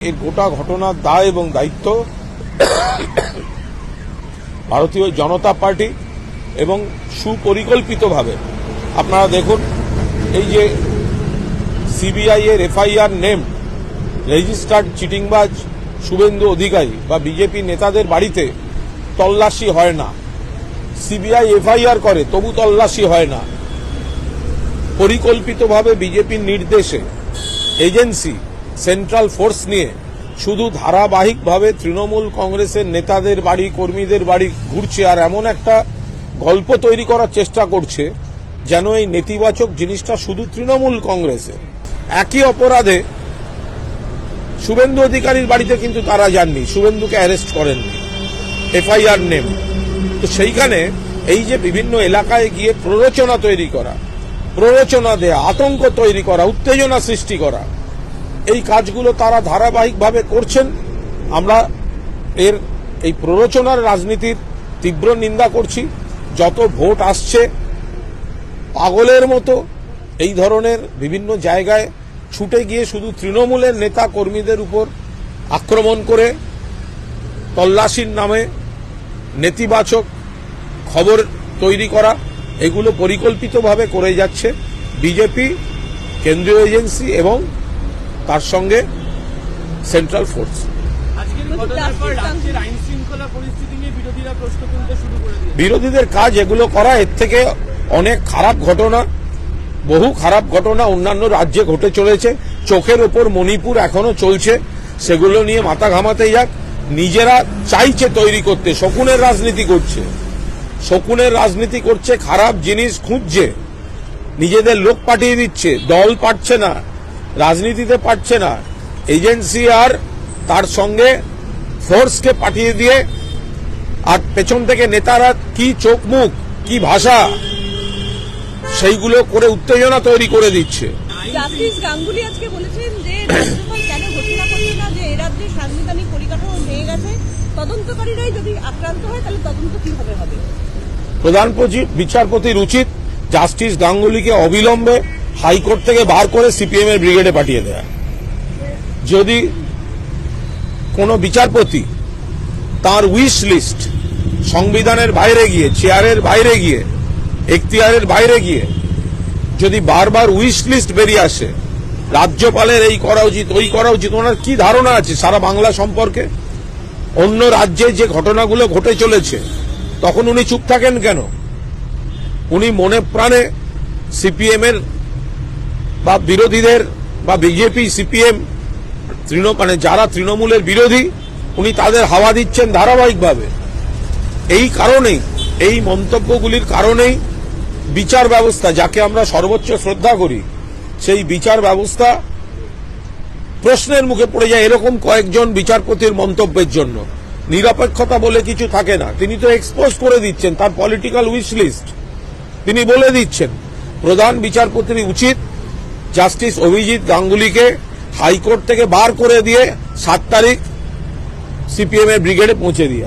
এই গোটা ঘটনার দায় এবং দায়িত্ব ভারতীয় জনতা পার্টি এবং সুপরিকল্পিতভাবে আপনারা দেখুন, এই যে সিবিআই এর FIR name registered চিটিংবাজ Suvendu Adhikari বা বিজেপি নেতাদের বাড়িতে তল্লাশি হয় না। সিবিআই এফআইআর করে তবু তল্লাশি হয় না। পরিকল্পিতভাবে বিজেপির নির্দেশে এজেন্সি সেন্ট্রাল ফোর্স নিয়ে শুধু ধারাবাহিকভাবে তৃণমূল কংগ্রেসের নেতাদের বাড়ি কর্মীদের বাড়ি ঘুরছে আর এমন একটা গল্প তৈরি করার চেষ্টা করছে যেন এই নেতিবাচক জিনিসটা শুধু তৃণমূল কংগ্রেসের। একই অপরাধে শুভেন্দু অধিকারীর বাড়িতে কিন্তু তারা যাননি, শুভেন্দুকে অ্যারেস্ট করেননি, এফআইআর নেম। তো সেইখানে এই যে বিভিন্ন এলাকায় গিয়ে প্ররোচনা তৈরি করা, প্ররোচনা দেয়া, আতঙ্ক তৈরি করা, উত্তেজনা সৃষ্টি করা, এই কাজগুলো তারা ধারাবাহিকভাবে করছেন। আমরা এই প্ররোচনার রাজনীতির তীব্র নিন্দা করছি। যত ভোট আসছে পাগলের মতো এই ধরনের বিভিন্ন জায়গায় ছুটে গিয়ে শুধু তৃণমূলের নেতা কর্মীদের উপর আক্রমণ করে তল্লাশির নামে নেতিবাচক খবর তৈরি করা, এগুলো পরিকল্পিতভাবে করে যাচ্ছে বিজেপি, কেন্দ্রীয় এজেন্সি এবং তার সঙ্গে সেন্ট্রাল ফোর্স। বিরোধীদের কাজ এগুলো করা। এর থেকে অনেক খারাপ ঘটনা, বহু খারাপ ঘটনা অন্যান্য রাজ্যে ঘটে চলেছে। চোখের ওপর মণিপুর এখনো চলছে, সেগুলো নিয়ে মাথা ঘামাতে যাক। নিজেরা চাইছে তৈরি করতে, শকুনের রাজনীতি করছে, শকুনের রাজনীতি করছে, খারাপ জিনিস খুঁজছে, নিজেদের লোক পাঠিয়ে দিচ্ছে, দল পাচ্ছে না, রাজনীতিতে পারছে না, এজেন্সি আর তার সঙ্গে ফোর্সকে পাঠিয়ে দিয়ে আর পেছন থেকে নেতারা কি চোখ মুখ কি ভাষা সেইগুলো করে উত্তেজনা তৈরি করে দিচ্ছে। জাস্টিস গাঙ্গুলি আজকে বলেছেন যে রাজ্যপাল কেন ঘোষণা করছে না যে এই রাজ্যে সাংবিধানিক পরিকাঠামো ভেঙে গেছে, তদন্তকারীরাই যদি আক্রান্ত হয় তাহলে তদন্ত কিভাবে হবে? প্রধান বিচারপতির উচিত জাস্টিস গাঙ্গুলিকে অবিলম্বে হাইকোর্ট থেকে বার করে সিপিএম এর ব্রিগেডে পাঠিয়ে দেয়া। যদি কোনো বিচারপতি তার উইশ লিস্ট সংবিধানের বাইরে গিয়ে, চেয়ারের বাইরে গিয়ে, এখতিয়ারের বাইরে গিয়ে যদি বারবার উইশ লিস্ট বেরিয়ে আসে, রাজ্যপালের এই করা উচিত, ওই করা উচিত, ওনার কি ধারণা আছে সারা বাংলা সম্পর্কে? অন্য রাজ্যে যে ঘটনাগুলো ঘটে চলেছে তখন উনি চুপ থাকেন কেন? উনি মনে প্রাণে সিপিএম এর বা বিরোধীদের বা বিজেপি সিপিএম মানে যারা তৃণমূলের বিরোধী, উনি তাদের হাওয়া দিচ্ছেন ধারাবাহিকভাবে। এই কারণেই, এই মন্তব্যগুলির কারণেই বিচার ব্যবস্থা, যাকে আমরা সর্বোচ্চ শ্রদ্ধা করি, সেই বিচার ব্যবস্থা প্রশ্নের মুখে পড়ে যায় এরকম কয়েকজন বিচারপতির মন্তব্যের জন্য। নিরপেক্ষতা বলে কিছু থাকে না। তিনি তো এক্সপোজ করে দিচ্ছেন তার পলিটিক্যাল উইশ লিস্ট, তিনি বলে দিচ্ছেন। প্রধান বিচারপতির উচিত জাস্টিস অভিজিৎ গাঙ্গুলিকে হাইকোর্ট থেকে বার করে দিয়ে 7 তারিখ সিপিএম এর ব্রিগেডে পৌঁছে দিয়ে